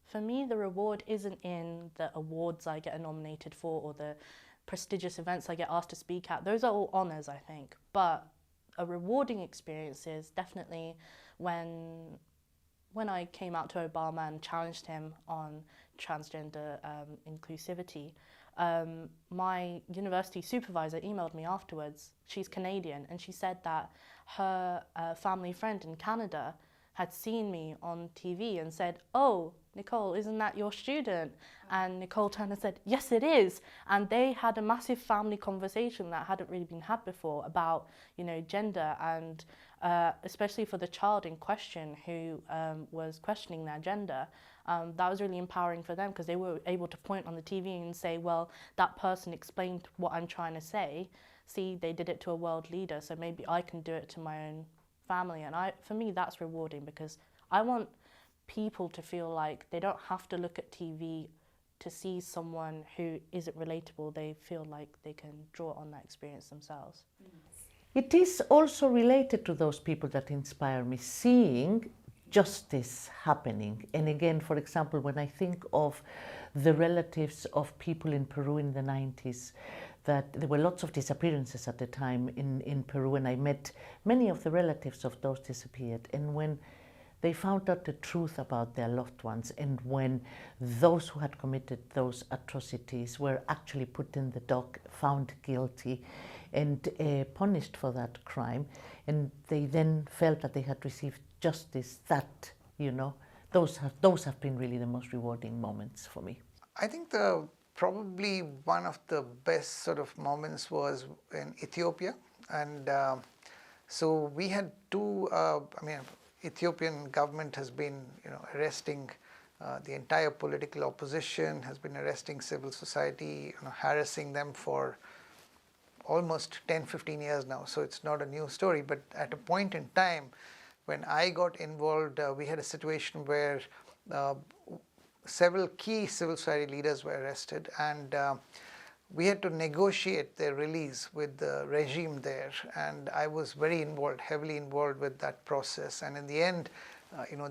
For me, the reward isn't in the awards I get nominated for or the prestigious events I get asked to speak at. Those are all honours, I think. But a rewarding experience is definitely when I came out to Obama and challenged him on transgender inclusivity. My university supervisor emailed me afterwards. She's Canadian, and she said that her family friend in Canada had seen me on TV and said, "Oh, Nicole, isn't that your student?" And Nicole turned and said, "Yes, it is." And they had a massive family conversation that hadn't really been had before about, gender, and especially for the child in question who was questioning their gender. That was really empowering for them because they were able to point on the TV and say, well, that person explained what I'm trying to say. See, they did it to a world leader, so maybe I can do it to my own family. And for me, that's rewarding because I want people to feel like they don't have to look at TV to see someone who isn't relatable. They feel like they can draw on that experience themselves. It is also related to those people that inspire me, seeing justice happening. And again, for example, when I think of the relatives of people in Peru in the 90s, that there were lots of disappearances at the time in Peru, and I met many of the relatives of those disappeared. And when they found out the truth about their loved ones, and when those who had committed those atrocities were actually put in the dock, found guilty, and punished for that crime, and they then felt that they had received justice, that, those have been really the most rewarding moments for me. I think probably one of the best sort of moments was in Ethiopia, and so we had two, Ethiopian government has been, arresting the entire political opposition, has been arresting civil society, harassing them for almost 10-15 years now, so it's not a new story. But at a point in time when I got involved, we had a situation where several key civil society leaders were arrested, and we had to negotiate their release with the regime there, and I was very involved, heavily involved with that process. And in the end,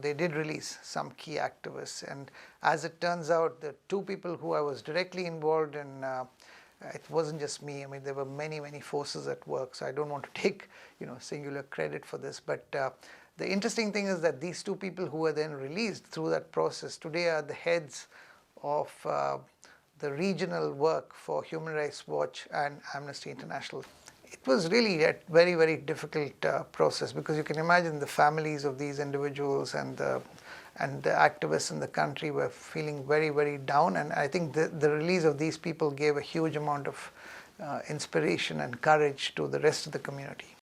they did release some key activists, and as it turns out, the two people who I was directly involved in, it wasn't just me. There were many forces at work, so I don't want to take singular credit for this. But the interesting thing is that these two people who were then released through that process today are the heads of the regional work for Human Rights Watch and Amnesty International. It was really a very difficult process, because you can imagine the families of these individuals and the activists in the country were feeling very down, and I think the release of these people gave a huge amount of inspiration and courage to the rest of the community.